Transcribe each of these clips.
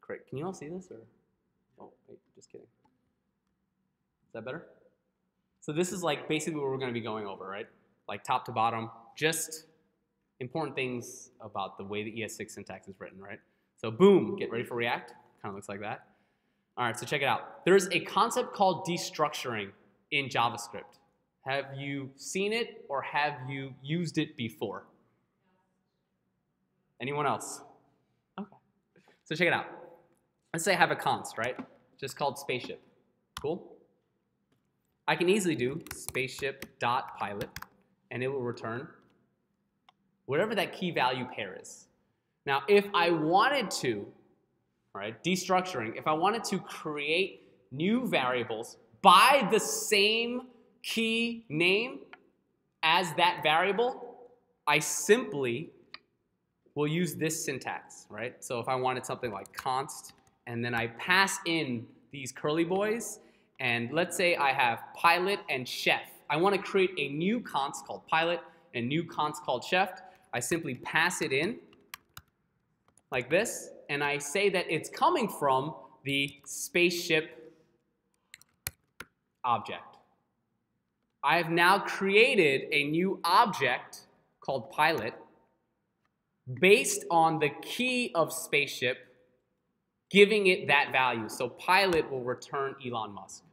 Great. Can you all see this? Or? Oh, wait, just kidding. Is that better? So this is like basically what we're going to be going over, right? Like top to bottom, just important things about the way the es6 syntax is written, right? So boom, get ready for React. Kind of looks like that. All right, so check it out. There's a concept called destructuring in JavaScript. Have you seen it or have you used it before? Anyone else? Okay. So check it out. Let's say I have a const, right? Just called spaceship. Cool? I can easily do spaceship.pilot, and it will return whatever that key value pair is. Now, if I wanted to, right, destructuring, if I wanted to create new variables by the same key name as that variable, I simply will use this syntax, right? So if I wanted something like const, and then I pass in these curly boys, and let's say I have pilot and chef. I want to create a new const called pilot and new const called chef. I simply pass it in like this, and I say that it's coming from the spaceship object. I have now created a new object called pilot based on the key of spaceship, giving it that value. So pilot will return Elon Musk.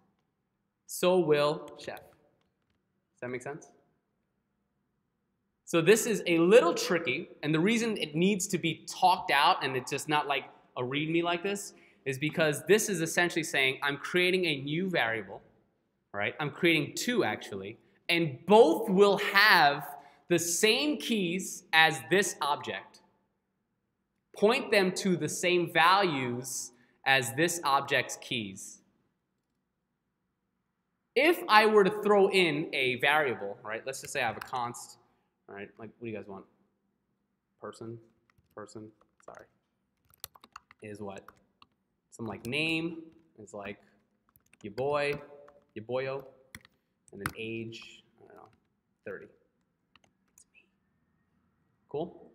So will chef. Does that make sense? So this is a little tricky, and the reason it needs to be talked out and it's just not like a README like this is because this is essentially saying I'm creating a new variable, right? I'm creating two actually, and both will have the same keys as this object. Point them to the same values as this object's keys. If I were to throw in a variable, right? Let's just say I have a const. All right, like, what do you guys want? Person, sorry, is what? Some like name is like your boyo, and then age, I don't know, 30. It's me. Cool?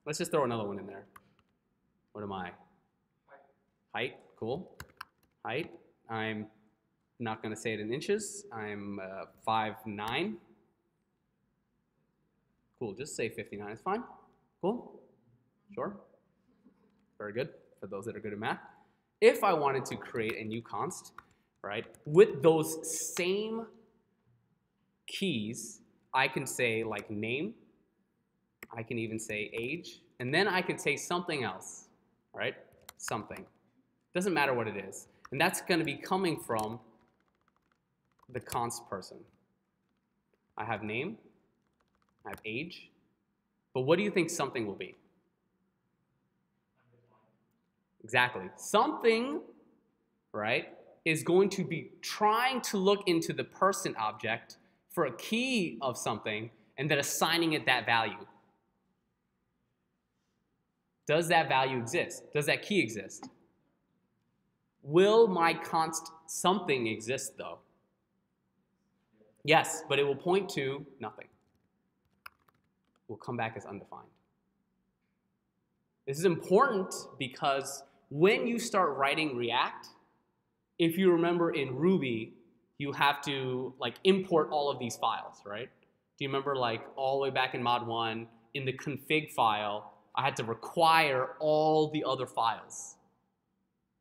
Let's just throw another one in there. What am I? Height, cool. Height, I'm not gonna say it in inches. I'm 5'9". Cool, just say 59 is fine. Cool? Sure? Very good, for those that are good at math. If I wanted to create a new const, right, with those same keys, I can say like name, I can even say age, and then I could say something else, right? Something. Doesn't matter what it is. And that's gonna be coming from the const person. I have name, I have age, but what do you think something will be? Exactly. Something, right, is going to be trying to look into the person object for a key of something and then assigning it that value. Does that value exist? Does that key exist? Will my const something exist though? Yes, but it will point to nothing. Will come back as undefined. This is important because when you start writing React, if you remember in Ruby, you have to like import all of these files, right? Do you remember like all the way back in mod 1, in the config file, I had to require all the other files,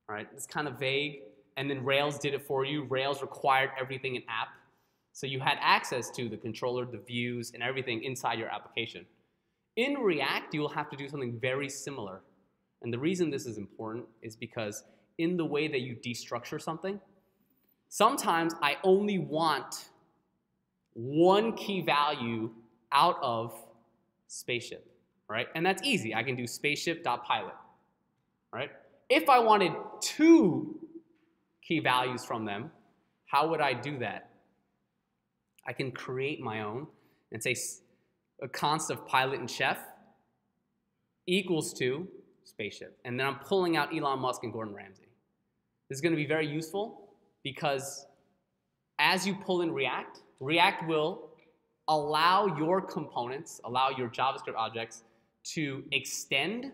right? It's kind of vague, and then Rails did it for you. Rails required everything in app. So you had access to the controller, the views, and everything inside your application. In React, you will have to do something very similar. And the reason this is important is because in the way that you destructure something, sometimes I only want one key value out of spaceship, right? And that's easy. I can do spaceship.pilot, right? If I wanted two key values from them, how would I do that? I can create my own and say a const of pilot and chef equals to spaceship. And then I'm pulling out Elon Musk and Gordon Ramsay. This is going to be very useful because as you pull in React, React will allow your components, allow your JavaScript objects to extend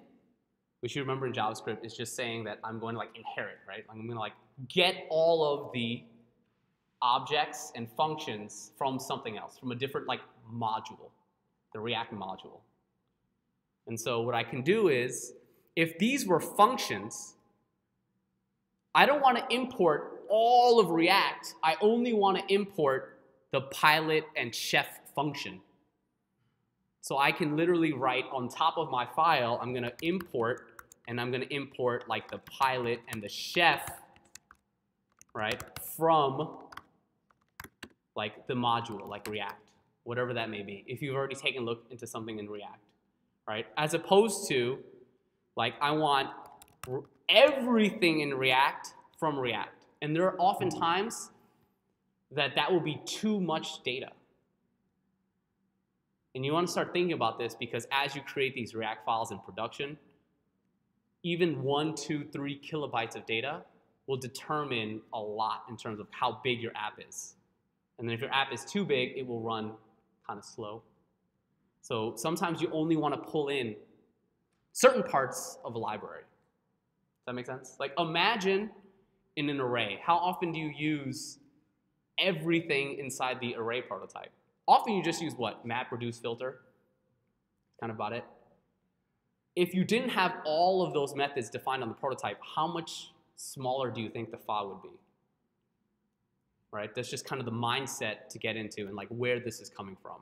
which you remember in JavaScript is just saying that I'm going to like inherit, right? I'm going to like get all of the objects and functions from something else, from a different like module, the React module. And so what I can do is, if these were functions, I don't want to import all of React. I only want to import the pilot and chef function. So I can literally write on top of my file, I'm going to import, and I'm going to import like the pilot and the chef, right, from like the module, like React, whatever that may be, if you've already taken a look into something in React, right? As opposed to, like, I want everything in React from React. And there are often times that will be too much data. And you want to start thinking about this because as you create these React files in production, even 1, 2, 3 kilobytes of data will determine a lot in terms of how big your app is. And then if your app is too big, it will run kind of slow. So sometimes you only want to pull in certain parts of a library. Does that make sense? Like imagine in an array, how often do you use everything inside the array prototype? Often you just use what? Map, reduce, filter. Kind of about it. If you didn't have all of those methods defined on the prototype, how much smaller do you think the file would be? Right? That's just kind of the mindset to get into and like where this is coming from.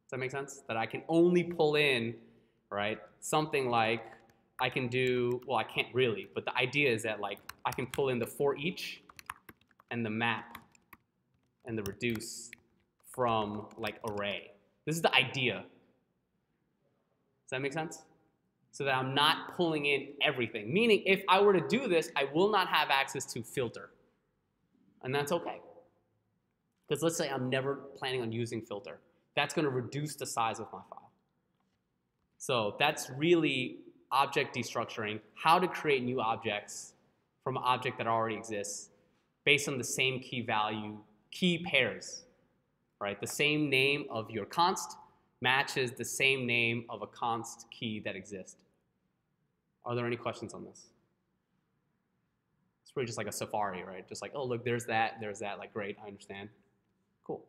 Does that make sense? That I can only pull in, right, something like I can do, well, I can't really, but the idea is that like I can pull in the for each and the map and the reduce from like array. This is the idea. Does that make sense? So that I'm not pulling in everything. Meaning if I were to do this, I will not have access to filter. And that's okay. Because let's say I'm never planning on using filter. That's going to reduce the size of my file. So that's really object destructuring, how to create new objects from an object that already exists based on the same key value, key pairs, right? The same name of your const matches the same name of a const key that exists. Are there any questions on this? It's really just like a Safari, right? Just like, oh, look, there's that, like, great, I understand. Cool.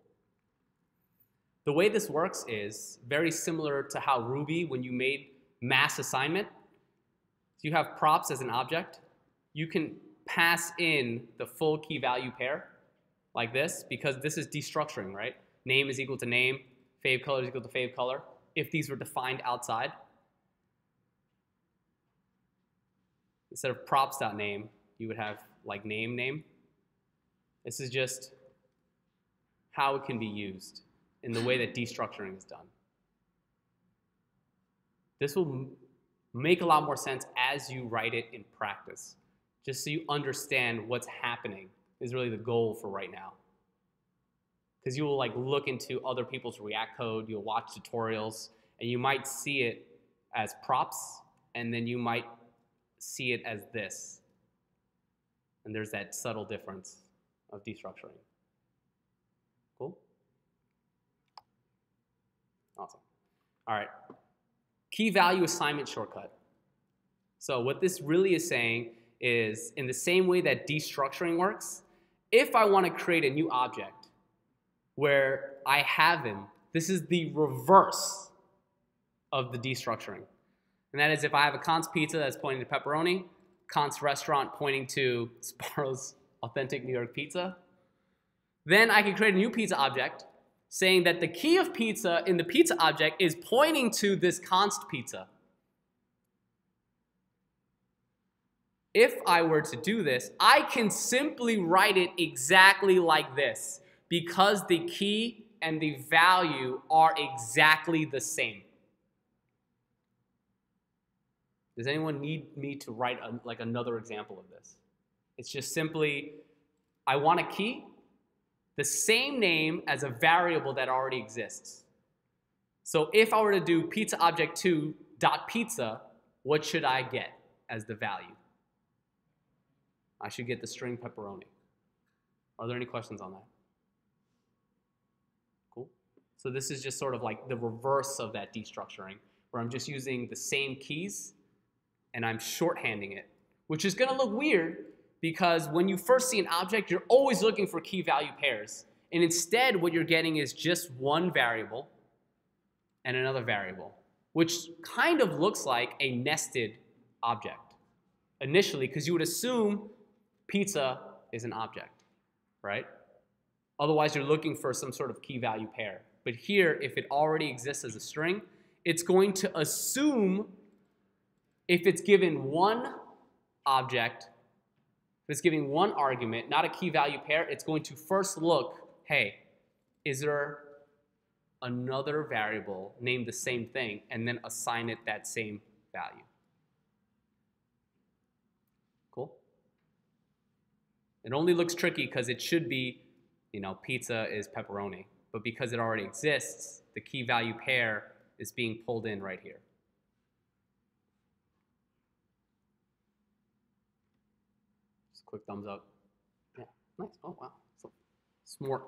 The way this works is very similar to how Ruby, when you made mass assignment, so you have props as an object. You can pass in the full key value pair like this because this is destructuring, right? Name is equal to name, fave color is equal to fave color. If these were defined outside, instead of props.name, you would have like name. This is just how it can be used in the way that destructuring is done. This will make a lot more sense as you write it in practice. Just so you understand what's happening is really the goal for right now. Because you will like look into other people's React code, you'll watch tutorials, and you might see it as props, and then you might see it as this. And there's that subtle difference of destructuring. Cool? Awesome. All right. Key value assignment shortcut. So what this really is saying is, in the same way that destructuring works, if I want to create a new object where I have him, this is the reverse of the destructuring. And that is if I have a const pizza that's pointing to pepperoni, const restaurant pointing to Sparrow's authentic New York pizza, then I can create a new pizza object saying that the key of pizza in the pizza object is pointing to this const pizza. If I were to do this, I can simply write it exactly like this because the key and the value are exactly the same. Does anyone need me to write like another example of this? It's just simply, I want a key, the same name as a variable that already exists. So if I were to do pizza object 2.pizza, what should I get as the value? I should get the string pepperoni. Are there any questions on that? Cool. So this is just sort of like the reverse of that destructuring, where I'm just using the same keys and I'm shorthanding it, which is going to look weird because when you first see an object, you're always looking for key value pairs. And instead, what you're getting is just one variable and another variable, which kind of looks like a nested object initially, because you would assume pizza is an object, right? Otherwise, you're looking for some sort of key value pair. But here, if it already exists as a string, it's going to assume if it's given one object, if it's giving one argument, not a key value pair, it's going to first look, hey, is there another variable named the same thing, and then assign it that same value. Cool? It only looks tricky because it should be, pizza is pepperoni. But because it already exists, the key value pair is being pulled in right here. Just a quick thumbs up. Yeah, nice. Oh, wow. So smart.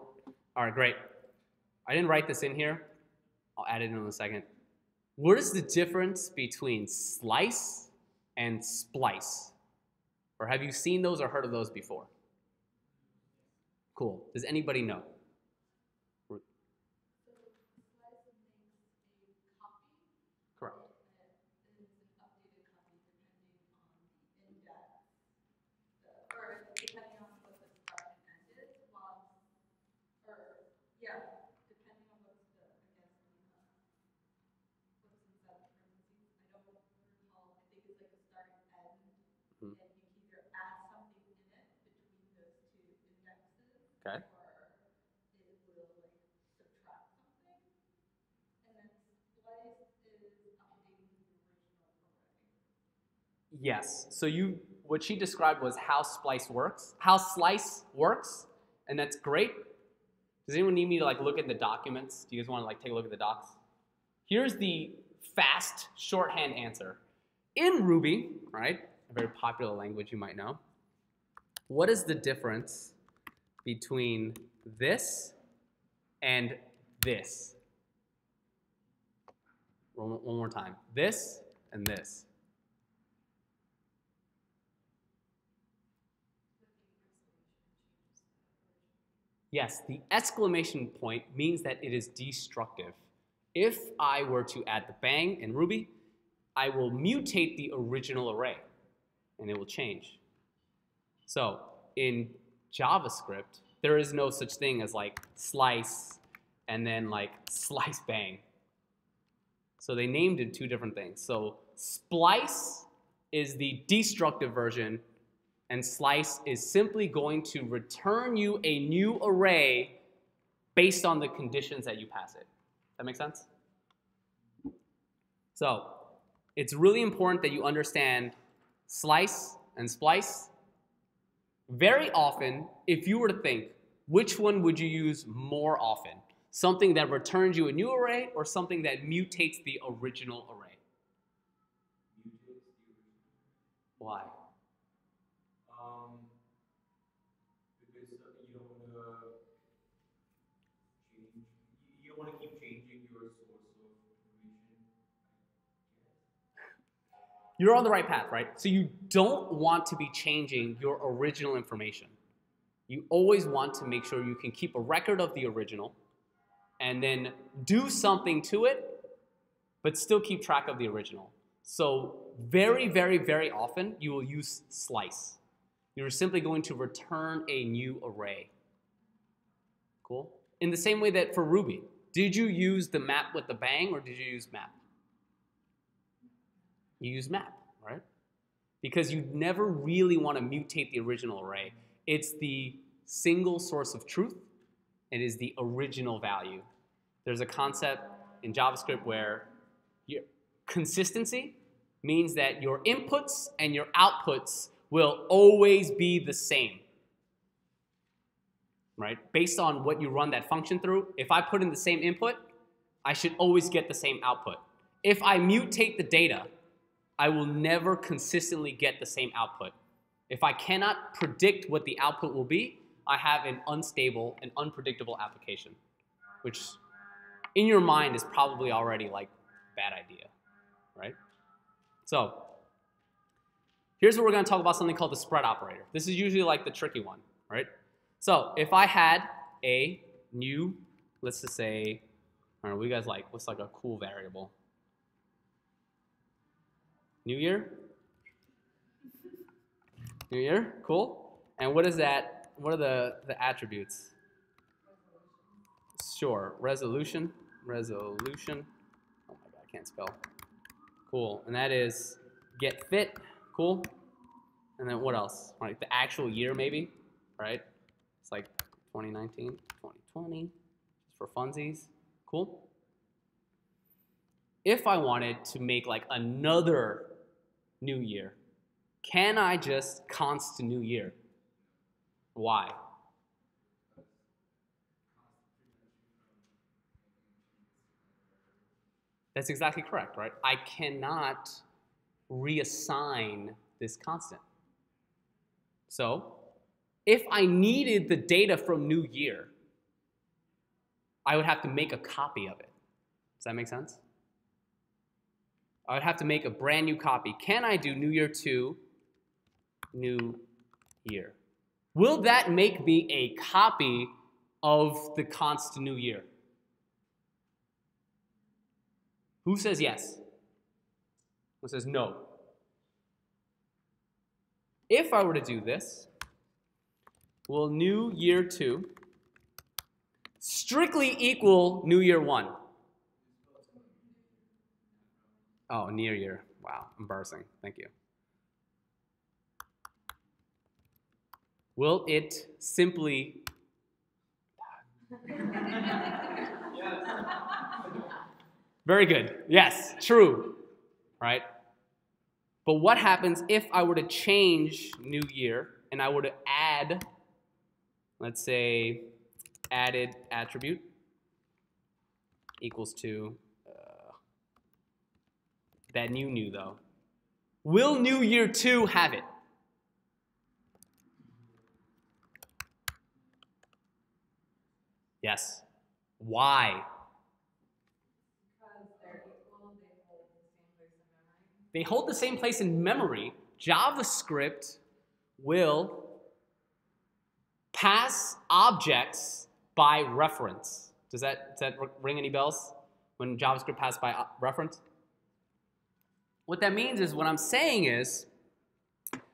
All right, great. I didn't write this in here. I'll add it in a second. What is the difference between slice and splice? Or have you seen those or heard of those before? Cool. Does anybody know? Correct. Okay. Yes. So what she described was how slice works, and that's great. Does anyone need me to look at the documents? Do you guys want to take a look at the docs? Here's the fast shorthand answer. In Ruby, right, a very popular language you might know, what is the difference between this and this? One more time. This and this. Yes, the exclamation point means that it is destructive. If I were to add the bang in Ruby, I will mutate the original array, and it will change. So in JavaScript, there is no such thing as slice and then slice bang. So they named it two different things. So splice is the destructive version, and slice is simply going to return you a new array based on the conditions that you pass it. That make sense? So it's really important that you understand slice and splice. Very often, if you were to think, which one would you use more often? Something that returns you a new array or something that mutates the original array? Why? Because you don't want to keep changing your source of information. You're on the right path, right? So you don't want to be changing your original information. You always want to make sure you can keep a record of the original and then do something to it, but still keep track of the original. So very, very, very often, you will use slice. You're simply going to return a new array. Cool? In the same way that for Ruby, did you use the map with the bang or did you use map? You use map, right? Because you never really want to mutate the original array. It's the single source of truth. It is the original value. There's a concept in JavaScript where consistency means that your inputs and your outputs will always be the same, right? Based on what you run that function through, if I put in the same input, I should always get the same output. If I mutate the data, I will never consistently get the same output. If I cannot predict what the output will be, I have an unstable and unpredictable application, which in your mind is probably already bad idea, right? So Here's where we're going to talk about something called the spread operator. This is usually like the tricky one, right? So if I had a new, let's just say, I don't know, what do you guys like? What's like a cool variable? New year? New year, cool. And what is that? What are the attributes? Sure, resolution. Oh my God, I can't spell. Cool, and that is get fit, cool. And then what else? Like the actual year maybe, right? It's like 2019, 2020, just for funsies, cool. If I wanted to make like another new year, can I just const to new year? Why? That's exactly correct, right? I cannot reassign this constant. So if I needed the data from new year, I would have to make a copy of it. Does that make sense? I would have to make a brand new copy. Can I do new year 2, new year? Will that make me a copy of the const to new year? Who says yes? Who says no? If I were to do this, will new year 2 strictly equal new year 1? Oh, near year. Wow, embarrassing. Thank you. Will it simply... Very good. Yes, true. Right? But what happens if I were to change new year and I were to add, let's say, added attribute equals to that new though. Will new year 2 have it? Yes. Why? Because they're equal, they hold the same place in memory. They hold the same place in memory. JavaScript will pass objects by reference. Does that ring any bells when JavaScript passes by reference? What that means is, what I'm saying is,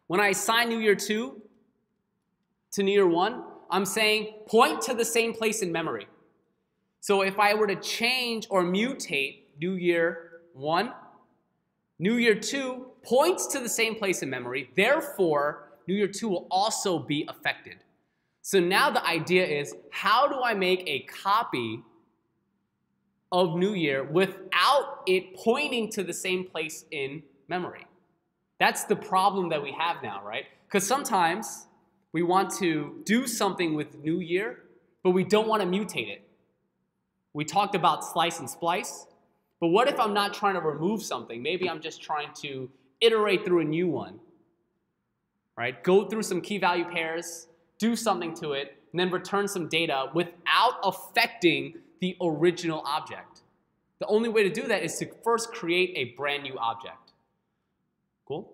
when I assign new year 2 to new year 1, I'm saying point to the same place in memory. So if I were to change or mutate new year 1, new year 2 points to the same place in memory. Therefore, new year 2 will also be affected. So now the idea is, how do I make a copy of new year without it pointing to the same place in memory? That's the problem that we have now, right? Because sometimes we want to do something with new year, but we don't want to mutate it. We talked about slice and splice, but what if I'm not trying to remove something? Maybe I'm just trying to iterate through a new one, right? Go through some key value pairs, do something to it, and then return some data without affecting the original object. The only way to do that is to first create a brand new object. Cool?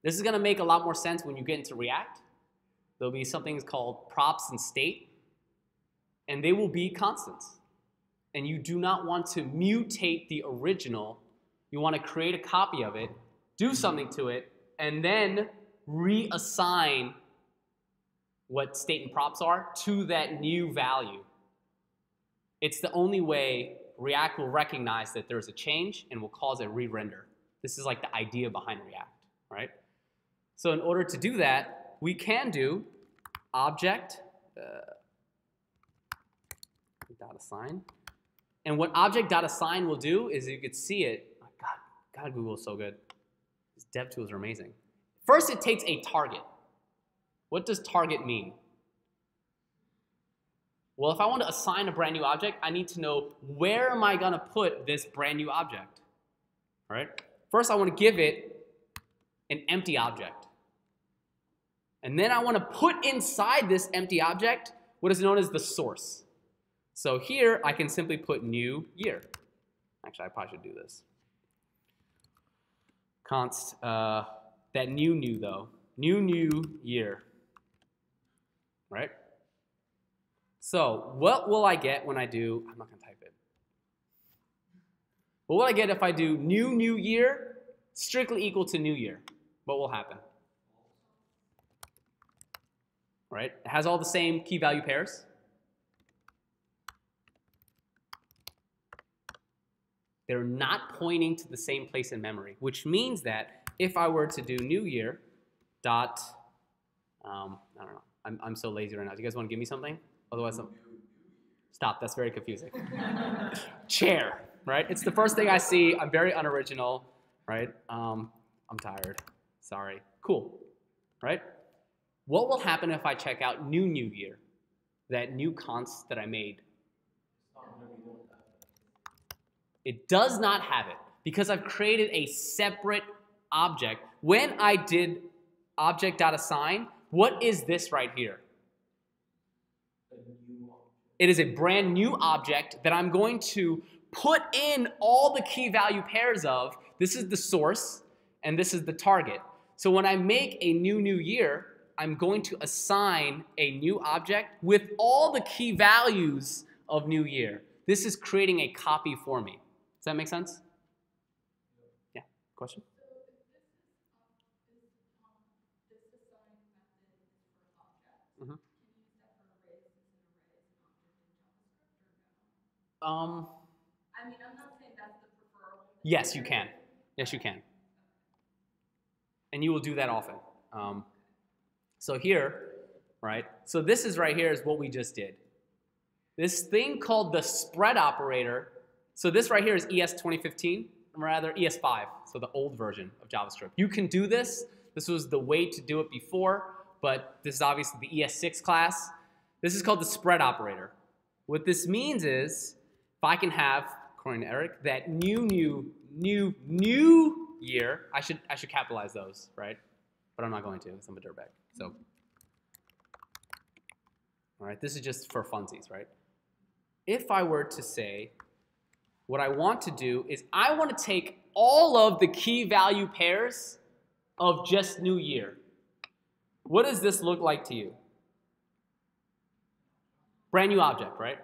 This is going to make a lot more sense when you get into React. There'll be something called props and state, and they will be constants. And you do not want to mutate the original. You want to create a copy of it, do something to it, and then reassign what state and props are to that new value. It's the only way React will recognize that there's a change and will cause a re-render. This is like the idea behind React, right? So in order to do that, we can do object .assign. And what object.assign will do is, you could see it. Oh God, Google is so good. These dev tools are amazing. First, it takes a target. What does target mean? Well, if I want to assign a brand new object, I need to know, where am I going to put this brand new object? All right? First, I want to give it an empty object. And then I want to put inside this empty object what is known as the source. So here, I can simply put new year. Actually, I probably should do this. Const that new though. New year. Right? So what will I get when I do, I'm not going to type it. What will I get if I do new year strictly equal to new year? What will happen? Right? It has all the same key value pairs. They're not pointing to the same place in memory, which means that if I were to do new year dot, I don't know, I'm so lazy right now. Do you guys want to give me something? Otherwise, stop. That's very confusing. Chair, right? It's the first thing I see. I'm very unoriginal, right? I'm tired. Sorry. Cool, right? What will happen if I check out new year, that new const that I made? It does not have it because I've created a separate object. When I did object.assign, what is this right here? It is a brand new object that I'm going to put in all the key value pairs of. This is the source, and this is the target. So when I make a new year, I'm going to assign a new object with all the key values of new year. This is creating a copy for me. Does that make sense? Yeah, question? Mm-hmm. I mean, I'm not saying that's the preferable. Yes, you can. Yes, you can. And you will do that often. So here, right? So this is right here is what we just did. This thing called the spread operator. So this right here is ES 2015, or rather ES5, so the old version of JavaScript. You can do this. This was the way to do it before, but this is obviously the es6 class. This is called the spread operator. What this means is, if I can have, according to Eric, that new year, I should capitalize those, right? But I'm not going to, because I'm a dirtbag. So, all right, this is just for funsies, right? If I were to say, what I want to do is I want to take all of the key value pairs of just new year. What does this look like to you? Brand new object, right?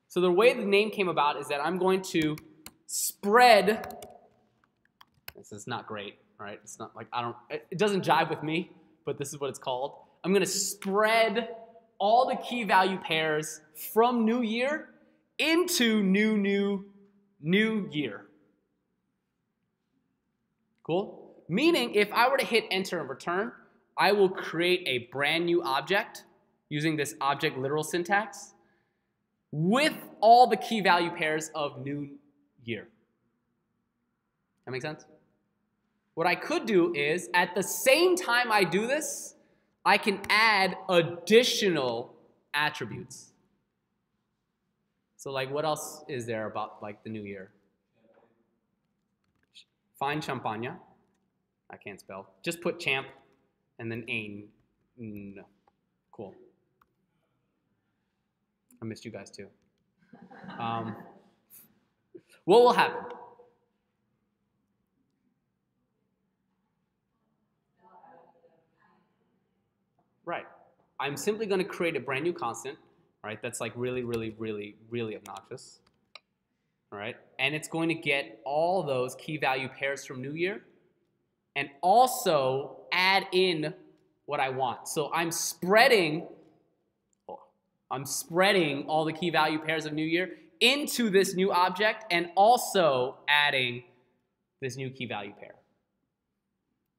So the way the name came about is that I'm going to spread. This is not great, right? It's not like it doesn't jive with me, but this is what it's called. I'm going to spread all the key value pairs from new year into new year. Cool? Meaning, if I were to hit enter and return, I will create a brand new object using this object literal syntax with all the key value pairs of new year. That make sense? What I could do is, at the same time I do this, I can add additional attributes. So like, what else is there about like the new year? Find champagne. I can't spell. Just put champ and then ain. No. Cool. I missed you guys too. What will happen? Right. I'm simply going to create a brand new constant, right? That's like really obnoxious. All right. And it's going to get all those key value pairs from new year and also add in what I want. So I'm spreading all the key value pairs of new year into this new object and also adding this new key value pair.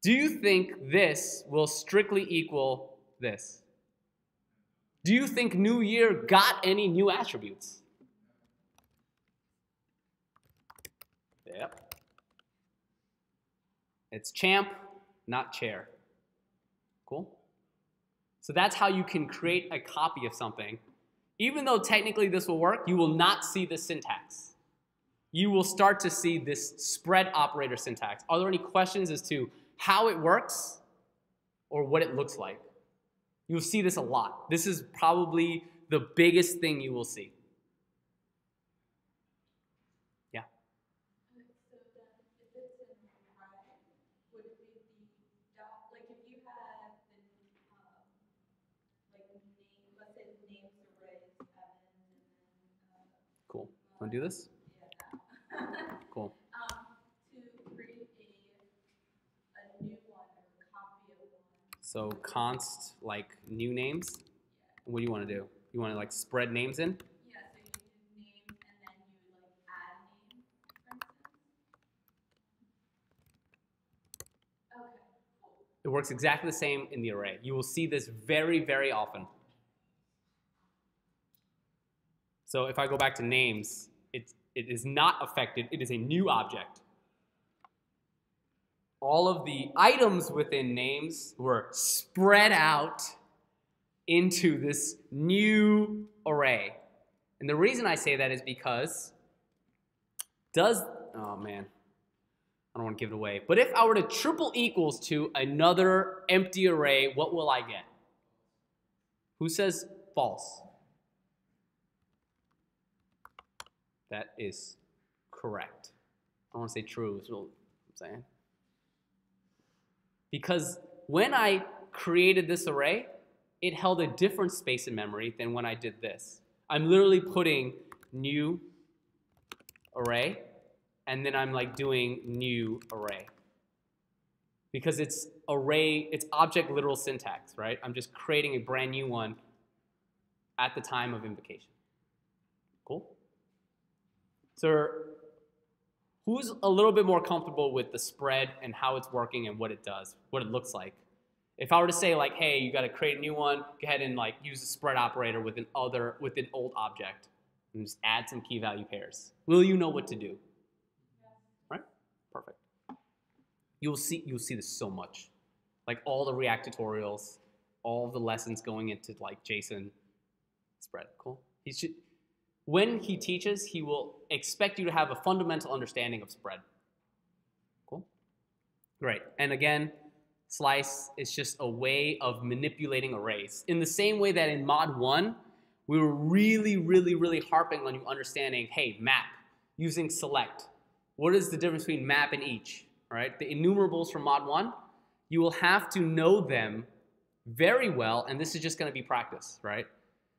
Do you think this will strictly equal this? Do you think new year got any new attributes? Yep. It's champ, not chair. Cool? So that's how you can create a copy of something. Even though technically this will work, you will not see the syntax. You will start to see this spread operator syntax. Are there any questions as to how it works or what it looks like? You'll see this a lot. This is probably the biggest thing you will see. Yeah? So then, if it's in array, would it be the dot Want to do this? Cool. To create a new one or a copy of one. So const like new names. What do you want to do? You want to like spread names in? Yeah, so you do names and then you like add names, for instance. Okay, cool. It works exactly the same in the array. You will see this very, very often. So if I go back to names, it is not affected. It is a new object. All of the items within names were spread out into this new array. And the reason I say that is because oh man, I don't want to give it away. But if I were to triple equals to another empty array, what will I get? Who says false? That is correct. I don't want to say true, is what I'm saying. Because when I created this array, it held a different space in memory than when I did this. I'm literally putting new array, and then I'm like doing new array. Because it's array, it's object literal syntax, right? I'm just creating a brand new one at the time of invocation. Cool? So who's a little bit more comfortable with the spread and how it's working and what it does, what it looks like? If I were to say like, hey, you got to create a new one, go ahead and like use a spread operator with an old object and just add some key value pairs. Will you know what to do? Right? Perfect. You'll see this so much. Like all the React tutorials, all the lessons going into like JSON spread. Cool. When he teaches, he will expect you to have a fundamental understanding of spread. Cool? Great. And again, Slice is just a way of manipulating arrays. In the same way that in Mod 1, we were really, really, really harping on you understanding, hey, map, using select. What is the difference between map and each? All right? The enumerables from Mod 1, you will have to know them very well, and this is just going to be practice, right?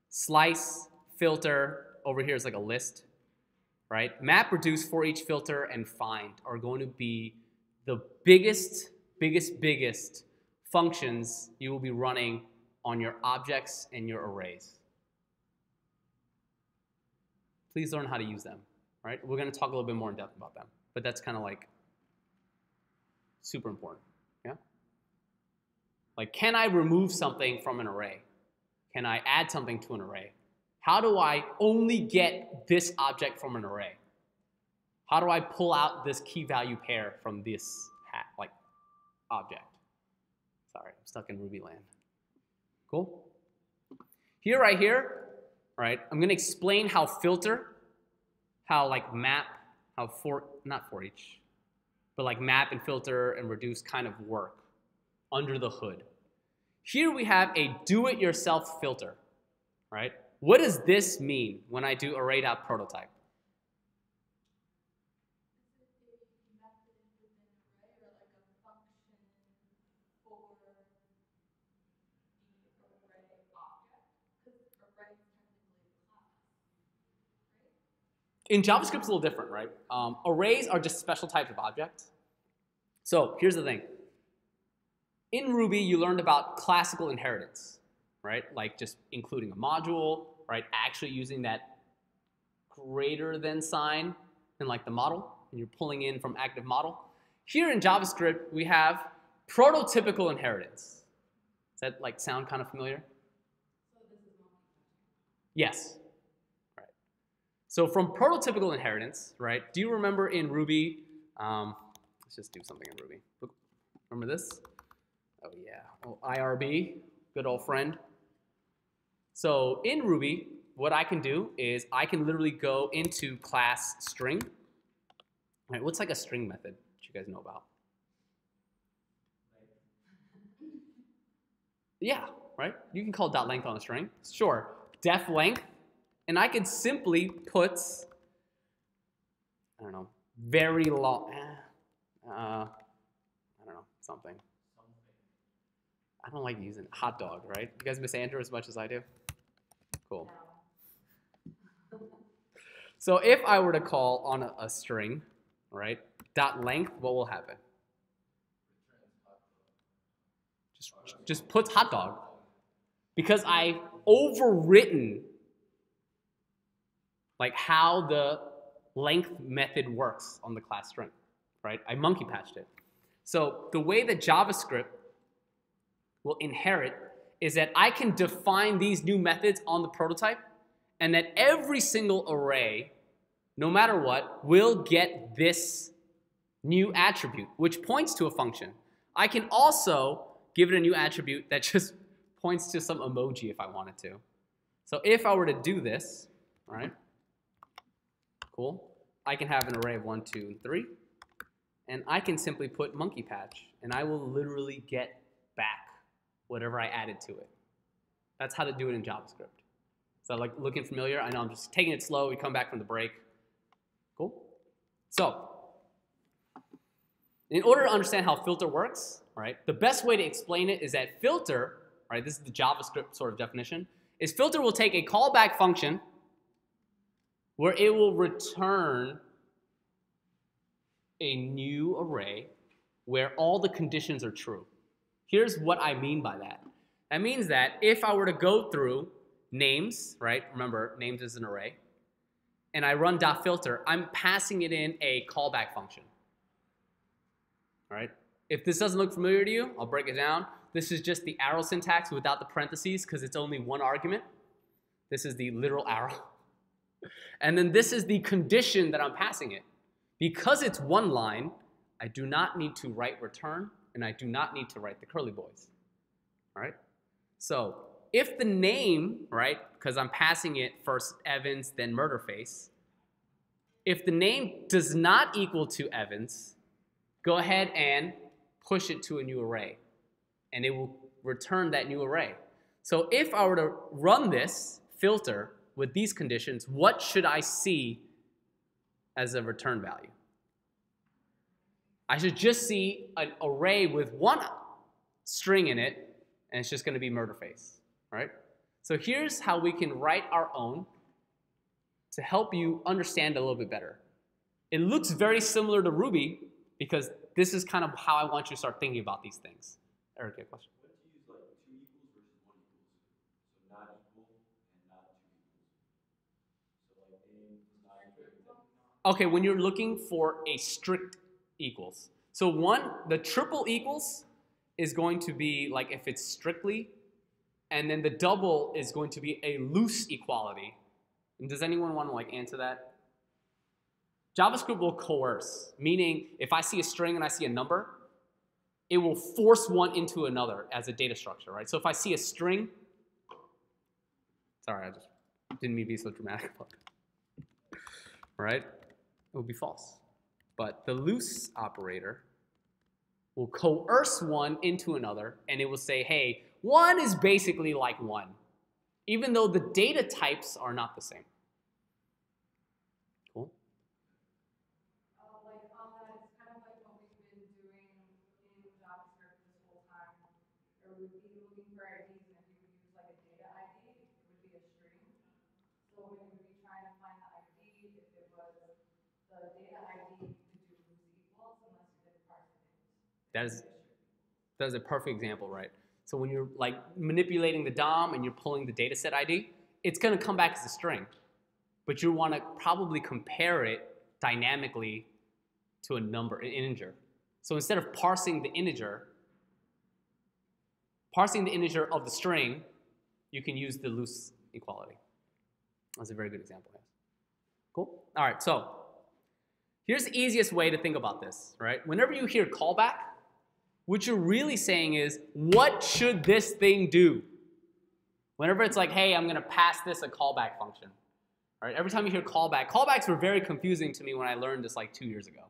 Slice, filter, over here is like a list, right? Map, reduce, for each, filter, and find are going to be the biggest functions you will be running on your objects and your arrays. Please learn how to use them, right? We're going to talk a little bit more in depth about them, but that's kind of like super important, yeah? Like, can I remove something from an array? Can I add something to an array? How do I only get this object from an array? How do I pull out this key value pair from this object? Sorry, I'm stuck in Ruby land. Cool? Here, right here, right, I'm going to explain how filter, how like map, how not for each, but like map and filter and reduce kind of work under the hood. Here we have a do-it-yourself filter, right? What does this mean when I do array.prototype? In JavaScript, it's a little different, right? Arrays are just special types of objects. So here's the thing. In Ruby, you learned about classical inheritance, right? Like just including a module, right? Actually using that greater than sign in like the model, and you're pulling in from active model. Here in JavaScript, we have prototypical inheritance. Does that like sound kind of familiar? Yes. Right. So from prototypical inheritance, right? Do you remember in Ruby? Let's just do something in Ruby. Remember this? Oh yeah. Oh, IRB, good old friend. So in Ruby, what I can do is I can literally go into class string. All right, what's like a string method that you guys know about? Yeah, right? You can call .length on a string. Sure, def length. And I could simply put, I don't know, very long, I don't know, something. I don't like using hot dog, right? You guys miss Andrew as much as I do? Cool. So if I were to call on a string, right, dot length, what will happen? Just puts hot dog. Because I've overwritten like how the length method works on the class string, right? I monkey patched it. So the way that JavaScript will inherit is that I can define these new methods on the prototype, and that every single array, no matter what, will get this new attribute, which points to a function. I can also give it a new attribute that just points to some emoji if I wanted to. So if I were to do this, all right, cool, I can have an array of 1, 2, and 3, and I can simply put monkey patch, and I will literally get back whatever I added to it. That's how to do it in JavaScript. So like looking familiar? I know I'm just taking it slow. We come back from the break. Cool? So in order to understand how filter works, right, the best way to explain it is that filter, right, this is the JavaScript sort of definition, is filter will take a callback function where it will return a new array where all the conditions are true. Here's what I mean by that. That means that if I were to go through names, right, remember names is an array, and I run .filter, I'm passing it in a callback function. All right? If this doesn't look familiar to you, I'll break it down. This is just the arrow syntax without the parentheses because it's only one argument. This is the literal arrow. And then this is the condition that I'm passing it. Because it's one line, I do not need to write return, and I do not need to write the curly boys. All right? So if the name, right, because I'm passing it first Evans, then Murderface, if the name does not equal to Evans, go ahead and push it to a new array, and it will return that new array. So if I were to run this filter with these conditions, what should I see as a return value? I should just see an array with one string in it, and it's just going to be Murderface, right? So here's how we can write our own to help you understand a little bit better. It looks very similar to Ruby because this is kind of how I want you to start thinking about these things. Eric, you have a question? What to use like 2 equals versus 1 equals? So not equal and not 2 equals. So like name is not equal. Okay, when you're looking for a strict equals. So the triple equals is going to be like if it's strictly, and then the double is going to be a loose equality. And does anyone want to like answer that? JavaScript will coerce, meaning if I see a string and I see a number, it will force one into another as a data structure, right? So if I see a string, sorry, I just didn't mean to be so dramatic about it, right? It would be false. But the loose operator will coerce one into another, and it will say, hey, 1 is basically like 1, even though the data types are not the same. Cool? Like on that, it's kind of like what we've been doing in JavaScript this whole time. Or we'd be looking for IDs, and if you would use like a data ID, it would be a string. So when you would be trying to find the ID, if it was the data ID, you could do loose equals unless you did parse it. That is a perfect example, right? So when you're like manipulating the DOM and you're pulling the dataset ID, it's going to come back as a string. But you want to probably compare it dynamically to a number, an integer. So instead of parsing the integer of the string, you can use the loose equality. That's a very good example. Cool? All right, so here's the easiest way to think about this, right? Whenever you hear callback, what you're really saying is, what should this thing do? Whenever it's like, hey, I'm going to pass this a callback function. All right, every time you hear callback, callbacks were very confusing to me when I learned this like 2 years ago.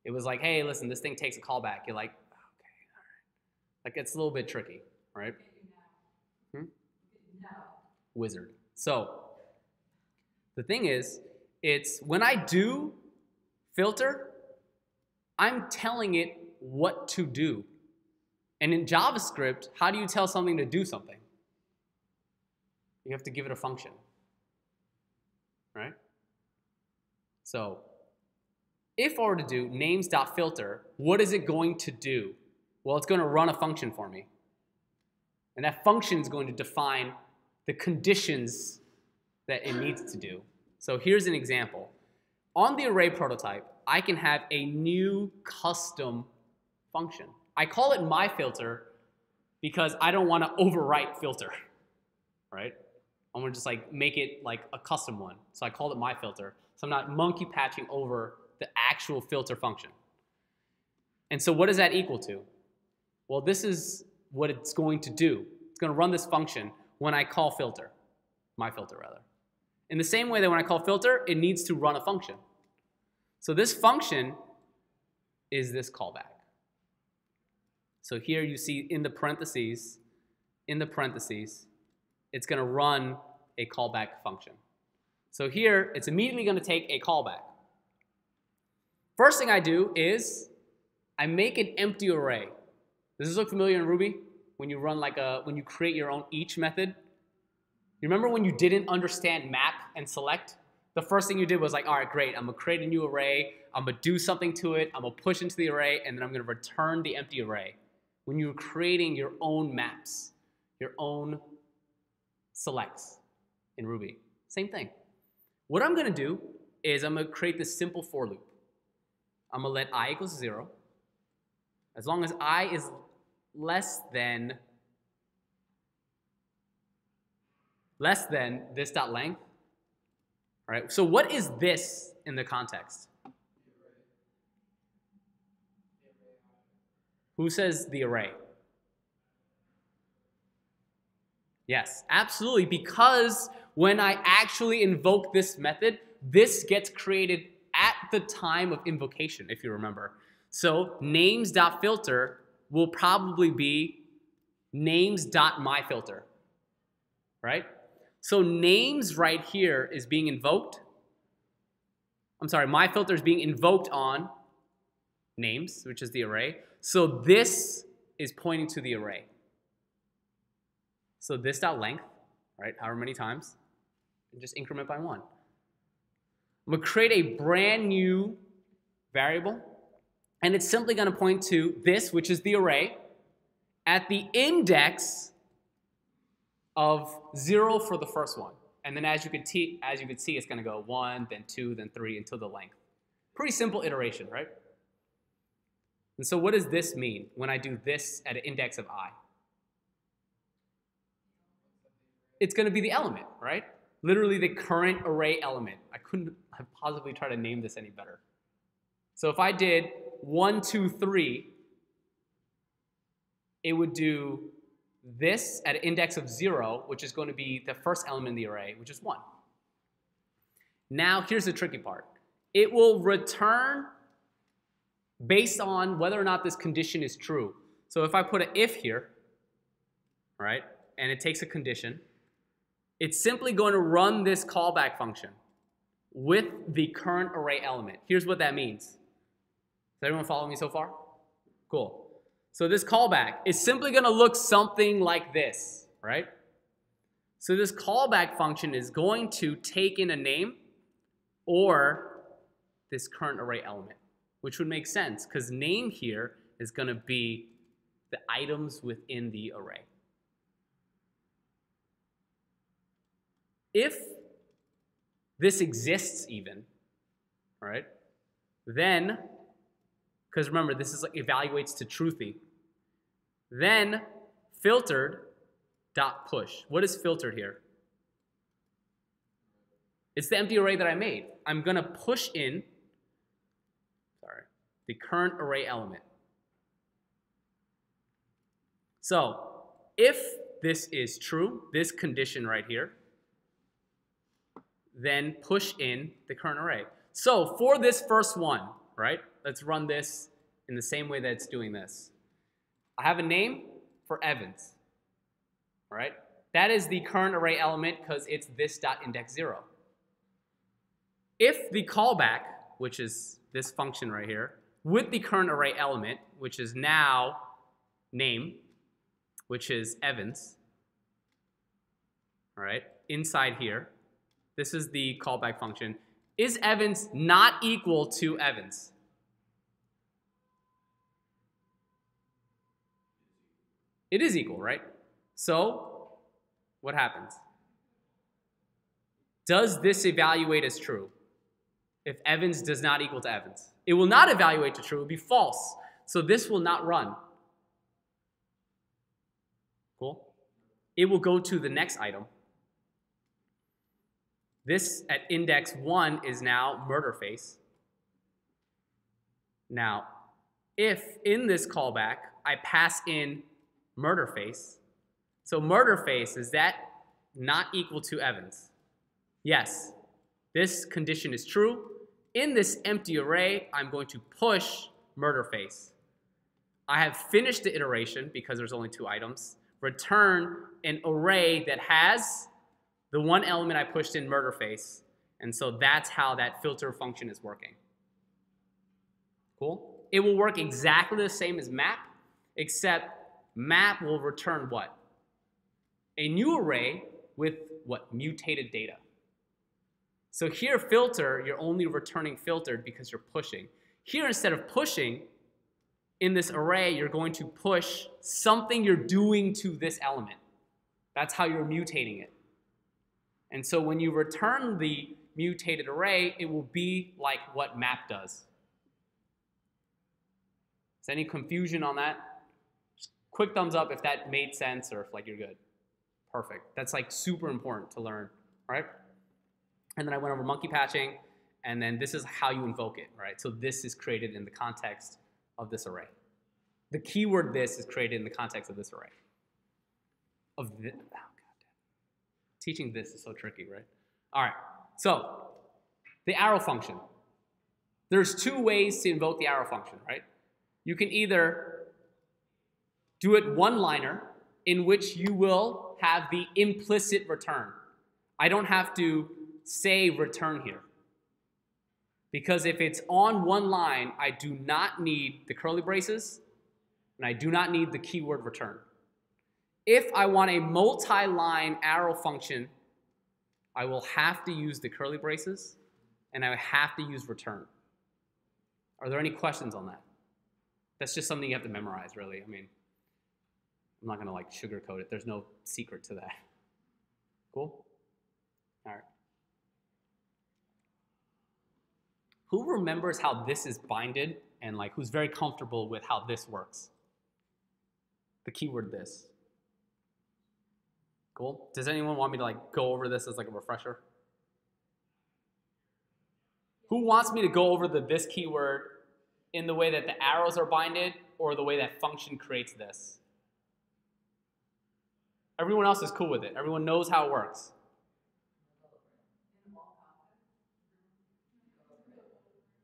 It was like, hey, listen, this thing takes a callback. You're like, okay, all right. Like, it's a little bit tricky, right? Wizard. So the thing is, it's when I do filter, I'm telling it what to do. And in JavaScript, how do you tell something to do something? You have to give it a function, right? So if I were to do names.filter, what is it going to do? Well, it's going to run a function for me. And that function is going to define the conditions that it needs to do. So here's an example. On the array prototype, I can have a new custom function. I call it myFilter because I don't want to overwrite filter, right? I'm going to just like make it like a custom one. So I call it myFilter. So I'm not monkey patching over the actual filter function. And so what does that equal to? Well, this is what it's going to do. It's going to run this function when I call filter, myFilter rather. In the same way that when I call filter, it needs to run a function. So this function is this callback. So here you see in the parentheses, it's going to run a callback function. So here, it's immediately going to take a callback. First thing I do is I make an empty array. Does this look familiar in Ruby? When you run when you create your own each method? You remember when you didn't understand map and select? The first thing you did was like, all right, great, I'm going to create a new array, I'm going to do something to it, I'm going to push into the array, and then I'm going to return the empty array. When you're creating your own maps, your own selects in Ruby. Same thing. What I'm going to do is I'm going to create this simple for loop. I'm going to let I equals 0. As long as I is less than this dot length. All right, so what is this in the context? Who says the array? Yes, absolutely, because when I actually invoke this method, this gets created at the time of invocation, if you remember. So names.filter will probably be names.myFilter, right? So names right here is being invoked. I'm sorry, myFilter is being invoked on names, which is the array. So this is pointing to the array. So this dot length, right, however many times, and just increment by 1. I'm going to create a brand new variable, and it's simply going to point to this, which is the array, at the index of 0 for the first one. And then as you could see, it's going to go 1, then 2, then 3, until the length. Pretty simple iteration, right? And so what does this mean when I do this at an index of I? It's going to be the element, right? Literally the current array element. I couldn't have possibly tried to name this any better. So if I did 1, 2, 3, it would do this at an index of 0, which is going to be the first element in the array, which is 1. Now, here's the tricky part. It will return based on whether or not this condition is true. So if I put an if here, right, and it takes a condition, it's simply going to run this callback function with the current array element. Here's what that means. Does everyone follow me so far? Cool. So this callback is simply going to look something like this, right? So this callback function is going to take in a name or this current array element, which would make sense because name here is going to be the items within the array. If this exists even, right, then, because remember, this is like evaluates to truthy, then filtered dot push. What is filtered here? It's the empty array that I made. I'm going to push in, the current array element. So if this is true, this condition right here, then push in the current array. So for this first one, right, let's run this in the same way that it's doing this. I have a name for Evans, right? That is the current array element because it's this dot index 0. If the callback, which is this function right here, with the current array element, which is now name, which is Evans, all right, inside here, this is the callback function. Is Evans not equal to Evans? It is equal, right? So, what happens? Does this evaluate as true? If Evans does not equal to Evans. It will not evaluate to true, it will be false. So this will not run. Cool? It will go to the next item. This at index 1 is now murder face. Now, if in this callback I pass in murder face, so murder face, is that not equal to Evans? Yes, this condition is true. In this empty array, I'm going to push murder face. I have finished the iteration because there's only 2 items. Return an array that has the one element I pushed in murder face. And so that's how that filter function is working. Cool? It will work exactly the same as map, except map will return what? A new array with what? Mutated data. So here, filter, you're only returning filtered because you're pushing. Here, instead of pushing, in this array, you're going to push something you're doing to this element. That's how you're mutating it. And so when you return the mutated array, it will be like what map does. Is there any confusion on that? Just quick thumbs up if that made sense or if like you're good. Perfect. That's like super important to learn, right? And then I went over monkey patching, and then this is how you invoke it, right? So this is created in the context of this array. The keyword this is created in the context of this array. Oh, God. Teaching this is so tricky, right? All right, so the arrow function. There's 2 ways to invoke the arrow function, right? You can either do it one-liner, in which you will have the implicit return. I don't have to say return here. Because if it's on one line, I do not need the curly braces, and I do not need the keyword return. If I want a multi-line arrow function, I will have to use the curly braces, and I have to use return. Are there any questions on that? That's just something you have to memorize, really. I mean, I'm not going to like sugarcoat it. There's no secret to that. Cool? All right. Who remembers how this is binded and like who's very comfortable with how this works? The keyword this. Cool. Does anyone want me to like go over this as like a refresher? Who wants me to go over the this keyword in the way that the arrows are binded or the way that function creates this? Everyone else is cool with it. Everyone knows how it works.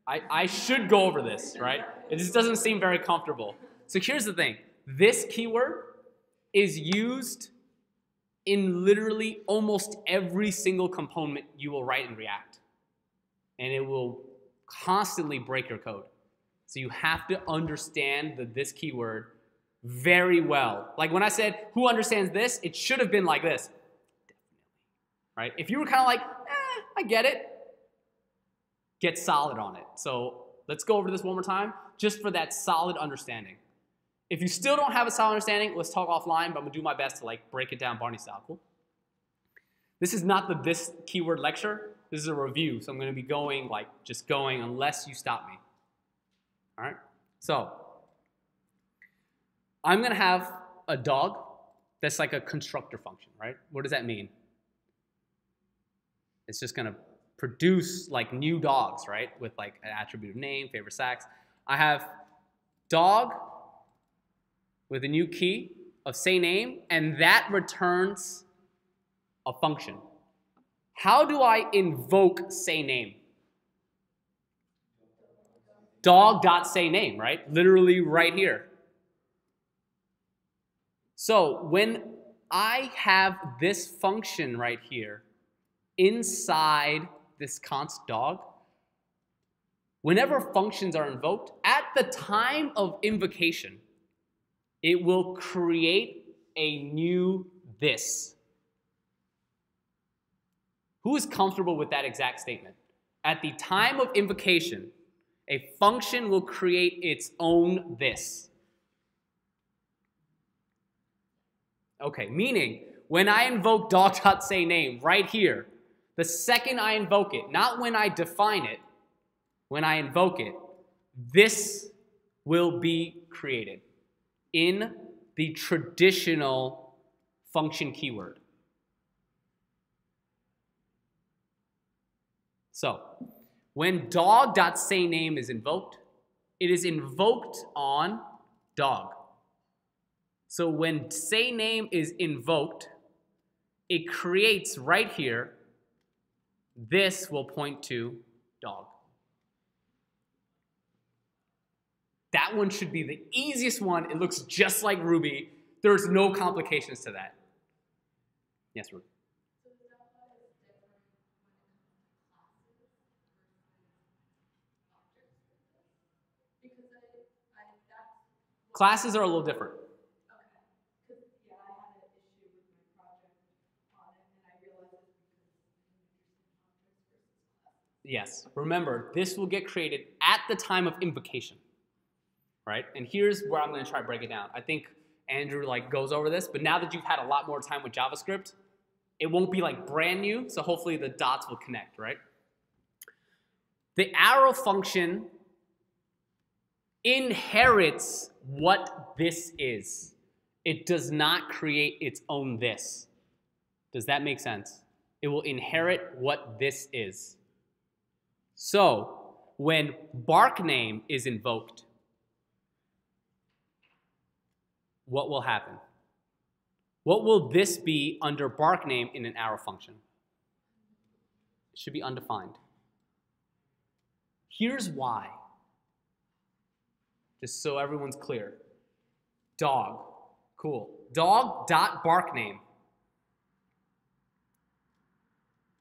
I should go over this, right? It just doesn't seem very comfortable. So here's the thing. This keyword is used in literally almost every single component you will write in React. And it will constantly break your code. So you have to understand this keyword very well. Like when I said, who understands this? It should have been like this. Definitely. Right? If you were kind of like, I get it. Get solid on it. So let's go over this one more time, just for that solid understanding. If you still don't have a solid understanding, let's talk offline, but I'm gonna do my best to like break it down Barney style. Cool? This is not the this keyword lecture. This is a review, so I'm gonna be going like just going unless you stop me. All right? So I'm gonna have a dog that's like a constructor function, right? What does that mean? It's just gonna produce like new dogs, right? With like an attribute of name, favorite sex. I have dog with a new key of say name, and that returns a function. How do I invoke say name? Dog.sayName, right? Literally right here. So when I have this function right here inside this const dog, whenever functions are invoked, at the time of invocation, it will create a new this. Who is comfortable with that exact statement? At the time of invocation, a function will create its own this. Okay, meaning when I invoke dog.sayName right here, the second I invoke it, not when I define it, when I invoke it, this will be created in the traditional function keyword. So, when dog.sayName is invoked, it is invoked on dog. So when sayName is invoked, it creates right here, this will point to dog. That one should be the easiest one. It looks just like Ruby. There's no complications to that. Yes, Ruby. So is that why it's different when it comes to classes versus objects? Because that's Classes are a little different. okay. Because yeah, I had an issue with my project on it, and I realized it's because I'm interested in objects versus classes. Yes. Remember, this will get created at the time of invocation. Right? And here's where I'm going to try to break it down. I think Andrew goes over this, but now that you've had a lot more time with JavaScript, it won't be brand new, so hopefully the dots will connect, right? The arrow function inherits what this is. It does not create its own this. Does that make sense? It will inherit what this is. So when barkName is invoked, what will happen? What will this be under barkName in an arrow function? It should be undefined. Here's why. Just so everyone's clear. Dog. Cool. Dog.barkName.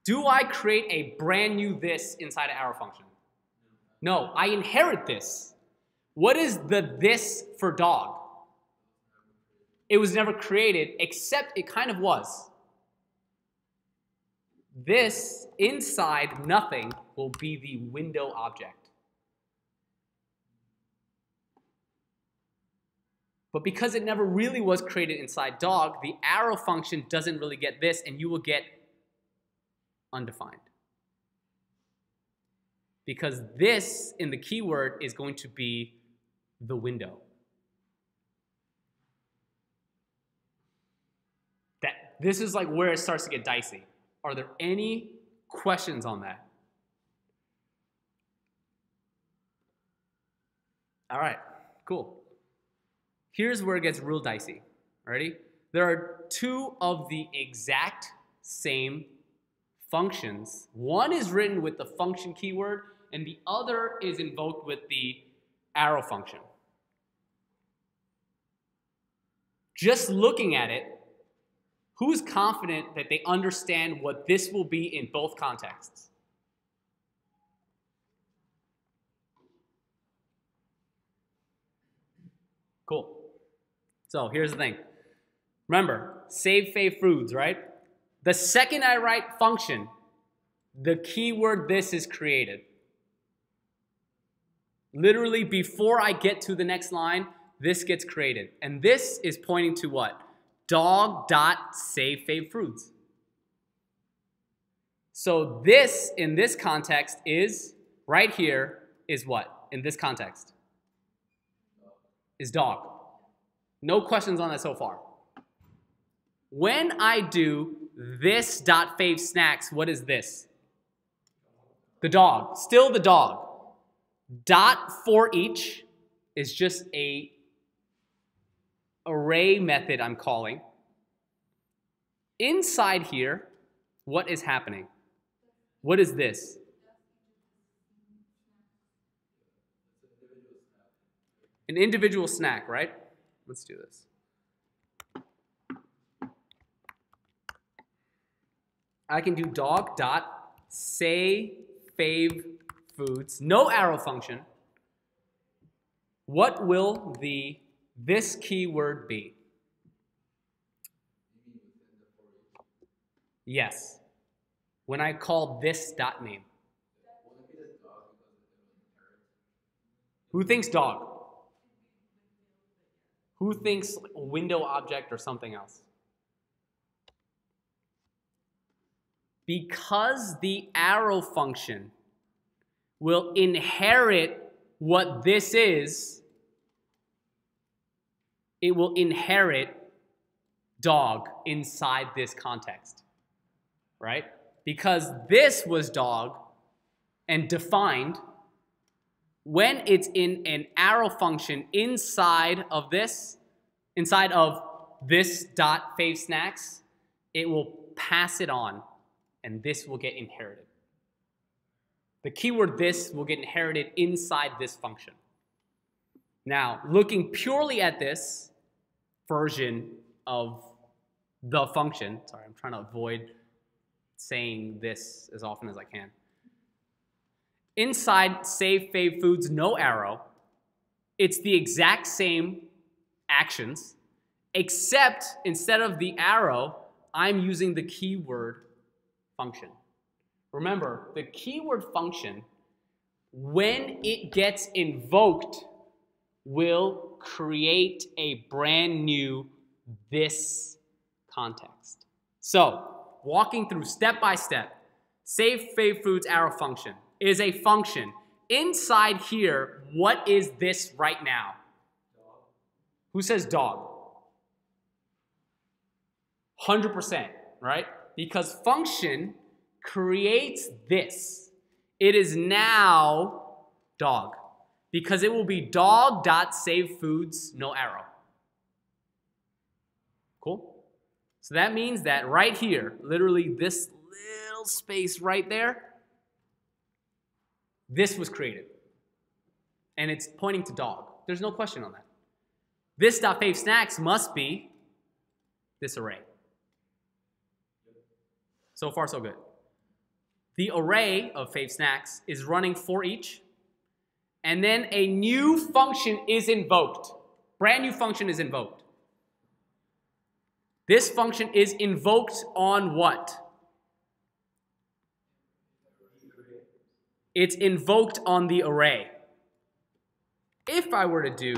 Do I create a brand new this inside an arrow function? No, I inherit this. What is the this for dog? It was never created, except it kind of was. This inside nothing will be the window object. But because it never really was created inside dog, the arrow function doesn't really get this, and you will get undefined. Because this in the keyword is going to be the window. This is where it starts to get dicey. Are there any questions on that? All right, cool. Here's where it gets real dicey. Ready? There are two of the exact same functions. One is written with the function keyword, and the other is invoked with the arrow function. Just looking at it, who's confident that they understand what this will be in both contexts? Cool. So here's the thing. Remember, save fave foods, right? The second I write function, the keyword this is created. Literally before I get to the next line, this gets created. And this is pointing to what? Dog.saveFaveFruits. So this, in this context, is, right here, is what? In this context? Is dog. No questions on that so far. When I do this.faveSnacks, what is this? The dog. Still the dog. Dot for each is just a array method I'm calling. Inside here, what is happening? What is this? An individual snack, right? Let's do this. I can do dog.saveFaveFoods, no arrow function. What will this keyword be? Yes. When I call this dot name. Who thinks dog? Who thinks window object or something else? Because the arrow function will inherit what this is, it will inherit dog inside this context, right? Because this was dog and defined, when it's in an arrow function inside of this dot fave snacks, it will pass it on, and this will get inherited. The keyword this will get inherited inside this function. Now, looking purely at this version of the function, sorry, I'm trying to avoid saying this as often as I can. Inside save fave foods no arrow, it's the exact same actions, except instead of the arrow, I'm using the keyword function. Remember, the keyword function, when it gets invoked, will create a brand new this context. So, walking through step by step, save fave foods arrow function is a function. Inside here, what is this right now? Dog. Who says dog? 100%, right? Because function creates this. It is now dog. Because it will be dog.savefoods no arrow. Cool? So that means that right here, literally this little space right there, this was created. And it's pointing to dog. There's no question on that. This.faveSnacks must be this array. So far, so good. The array of fave snacks is running for each, and then a new function is invoked. Brand new function is invoked. This function is invoked on what? It's invoked on the array. If I were to do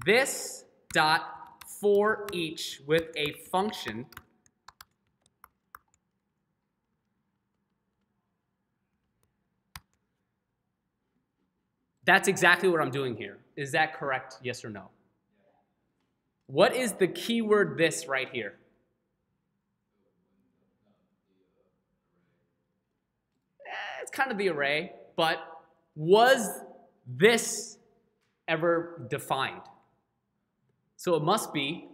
this dot for each with a function, that's exactly what I'm doing here. Is that correct? Yes or no? What is the keyword this right here? It's kind of the array, but was this ever defined? So it must be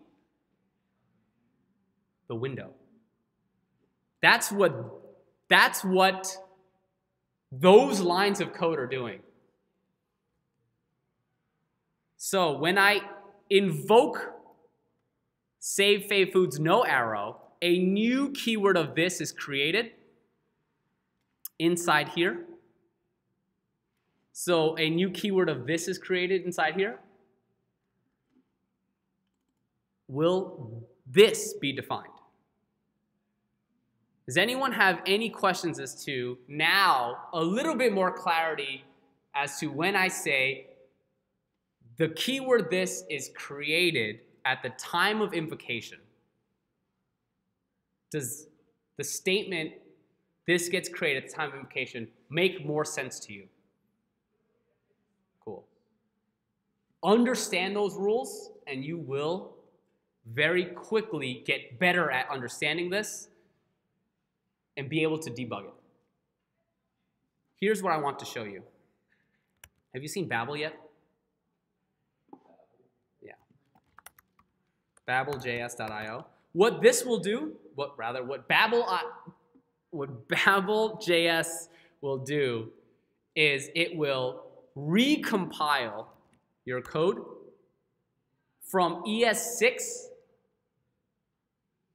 the window. That's what those lines of code are doing. So when I invoke save fave foods no arrow, a new keyword of this is created inside here. So a new keyword of this is created inside here. Will this be defined? Does anyone have any questions as to now a little bit more clarity as to when I say the keyword this is created at the time of invocation? Does the statement this gets created at the time of invocation make more sense to you? Cool. Understand those rules and you will very quickly get better at understanding this and be able to debug it. Here's what I want to show you. Have you seen Babel yet? Yeah. Babel.js.io. What this will do, what Babel.js will do is it will recompile your code from es6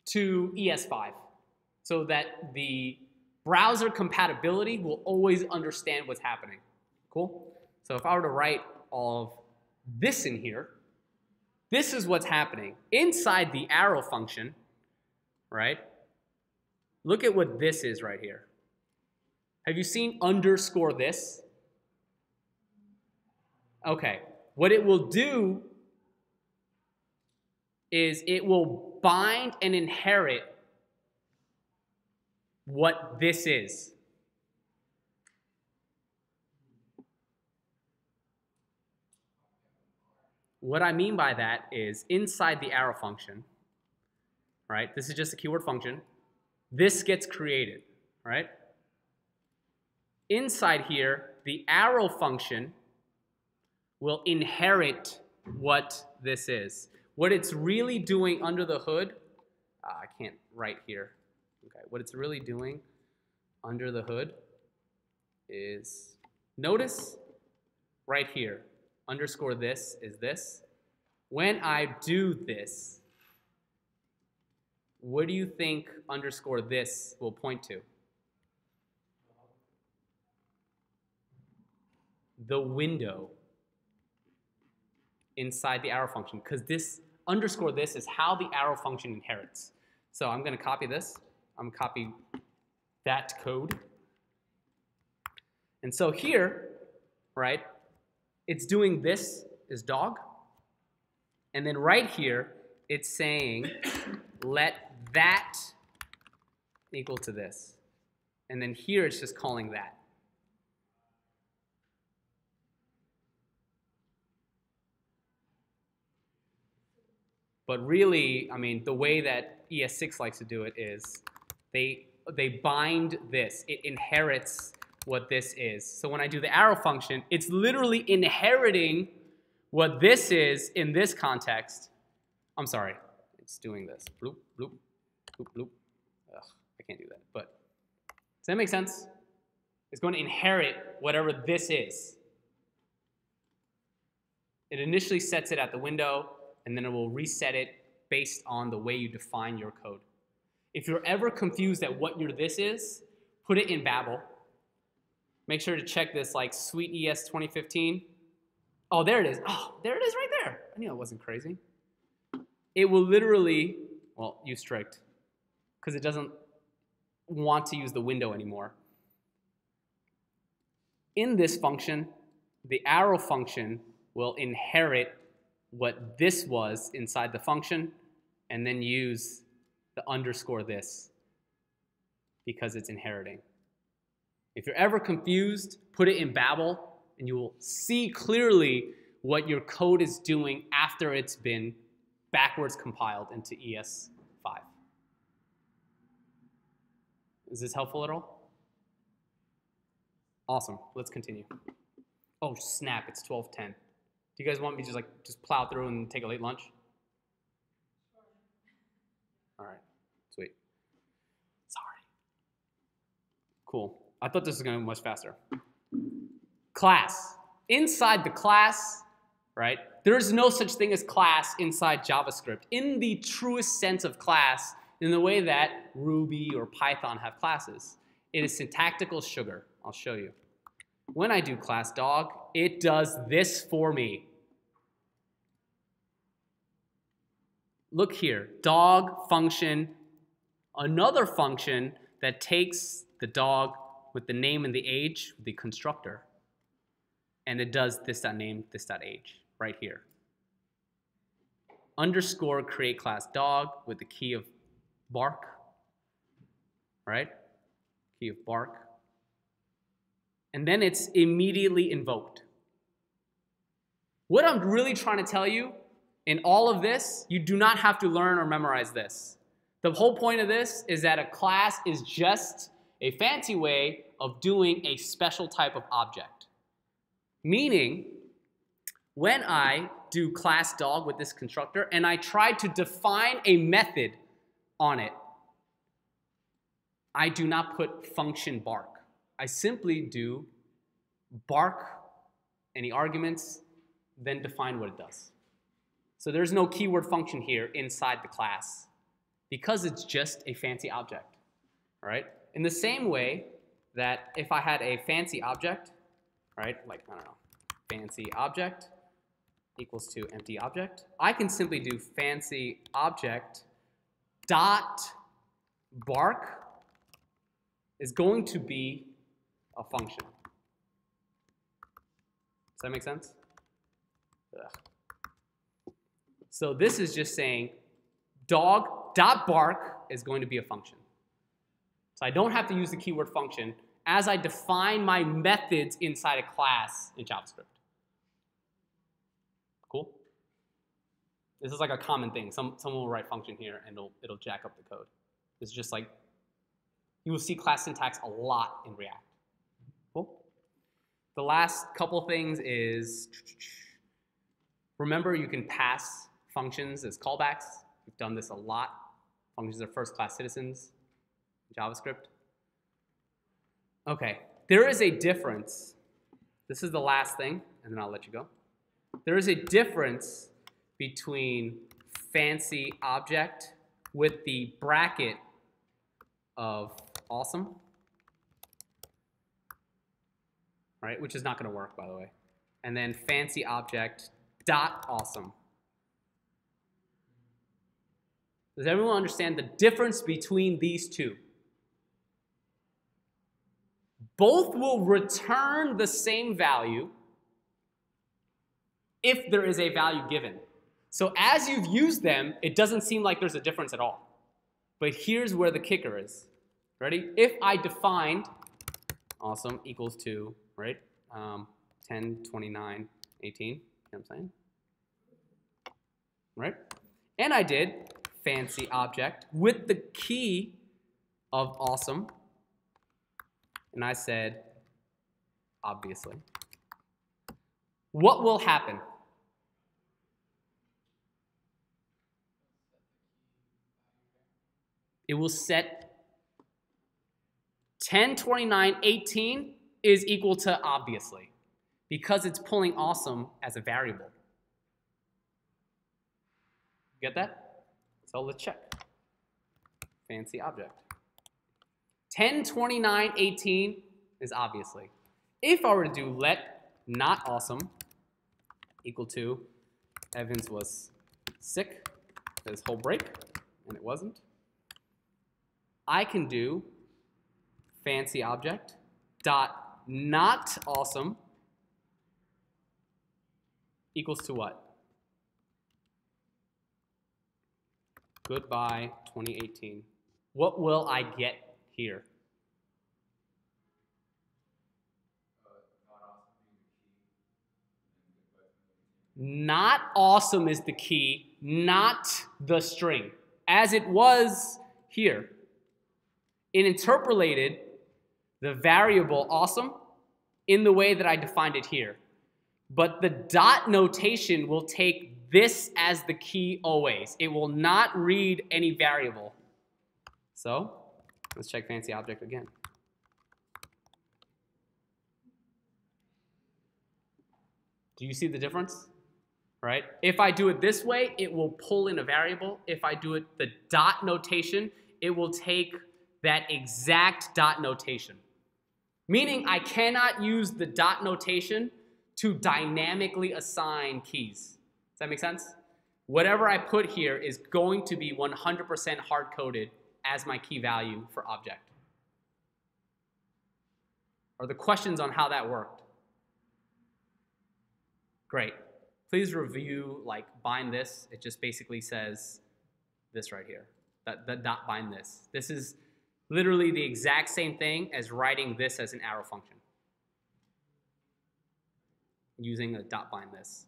to es5 so that the browser compatibility will always understand what's happening. Cool? So if I were to write all of this in here, this is what's happening. Inside the arrow function, right? Look at what this is right here. Have you seen underscore this? Okay, what it will do is it will bind and inherit what this is. What I mean by that is inside the arrow function, right? This is just a keyword function. This gets created, right? Inside here, the arrow function will inherit what this is. What it's really doing under the hood, I can't write here. Okay, what it's really doing under the hood is, notice right here, underscore this is this. When I do this, what do you think underscore this will point to? The window inside the arrow function, because this underscore this is how the arrow function inherits. So I'm going to copy this. I'm going to copy that code. And so here, right, it's doing this is dog. And then right here, it's saying let that equal to this. And then here it's just calling that. But really, I mean, the way that es6 likes to do it is they bind this. It inherits what this is. So when I do the arrow function, it's literally inheriting what this is in this context. I'm sorry, it's doing this. Bloop, bloop, bloop, bloop. Ugh, I can't do that. But does that make sense? It's going to inherit whatever this is. It initially sets it at the window, and then it will reset it based on the way you define your code. If you're ever confused at what your this is, put it in Babel. Make sure to check this like Sweet ES 2015. Oh, there it is. Oh, there it is right there. I knew I wasn't crazy. It will literally, well, use strict, because it doesn't want to use the window anymore. In this function, the arrow function will inherit what this was inside the function and then use the underscore this because it's inheriting. If you're ever confused, put it in Babel and you will see clearly what your code is doing after it's been backwards compiled into ES5. Is this helpful at all? Awesome, let's continue. Oh snap, it's 12:10. Do you guys want me to just plow through and take a late lunch? All right, sweet. Sorry. Cool. I thought this was going to be much faster. Class. Inside the class, right, there is no such thing as class inside JavaScript in the truest sense of class in the way that Ruby or Python have classes. It is syntactical sugar. I'll show you. When I do class dog, it does this for me. Look here, dog function, another function that takes the dog with the name and the age, the constructor, and it does this.name, this.age, right here. Underscore create class dog with the key of bark, right? Key of bark. And then it's immediately invoked. What I'm really trying to tell you in all of this, you do not have to learn or memorize this. The whole point of this is that a class is just a fancy way of doing a special type of object. Meaning, when I do class dog with this constructor and I try to define a method on it, I do not put function bark. I simply do bark, any arguments, then define what it does. So there's no keyword function here inside the class because it's just a fancy object, right? In the same way that if I had a fancy object, right, like, I don't know, fancy object equals to empty object, I can simply do fancy object dot bark is going to be a function. Does that make sense? Ugh. So this is just saying dog.bark is going to be a function. So I don't have to use the keyword function as I define my methods inside a class in JavaScript. Cool? This is like a common thing. Someone will write function here and it'll jack up the code. It's just like, you will see class syntax a lot in React. Cool? The last couple things is, remember you can pass functions as callbacks. We've done this a lot. Functions are first-class citizens in JavaScript. Okay, there is a difference. This is the last thing, and then I'll let you go. There is a difference between fancy object with the bracket of awesome, right? Which is not going to work, by the way. And then fancy object dot awesome. Does everyone understand the difference between these two? Both will return the same value if there is a value given. So as you've used them, it doesn't seem like there's a difference at all. But here's where the kicker is. Ready? If I defined awesome equals to, right, 10, 29, 18, you know what I'm saying? Right? And I did fancy object with the key of awesome. And I said, obviously. What will happen? It will set 10, 29, 18 is equal to obviously, because it's pulling awesome as a variable. Get that? So let's check. Fancy object. 10, 29, 18 is obviously. If I were to do let not awesome equal to Evans was sick this whole break, and it wasn't, I can do fancy object dot not awesome equals to what? Goodbye 2018. What will I get here? Not awesome is the key, not the string, as it was here. It interpolated the variable awesome in the way that I defined it here. But the dot notation will take this as the key always. It will not read any variable. So let's check fancy object again. Do you see the difference? Right? If I do it this way, it will pull in a variable. If I do it the dot notation, it will take that exact dot notation. Meaning I cannot use the dot notation to dynamically assign keys. Does that make sense? Whatever I put here is going to be 100% hard-coded as my key value for object. Are there questions on how that worked? Great. Please review, like, bind this. It just basically says this right here. That dot bind this. This is literally the exact same thing as writing this as an arrow function. Using a dot bind this.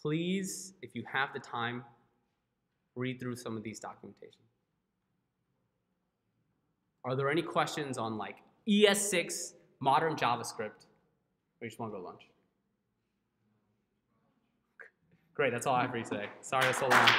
Please, if you have the time, read through some of these documentation. Are there any questions on like es6, modern JavaScript, or you just want to go to lunch? Great, that's all I have for you today. Sorry it's so long.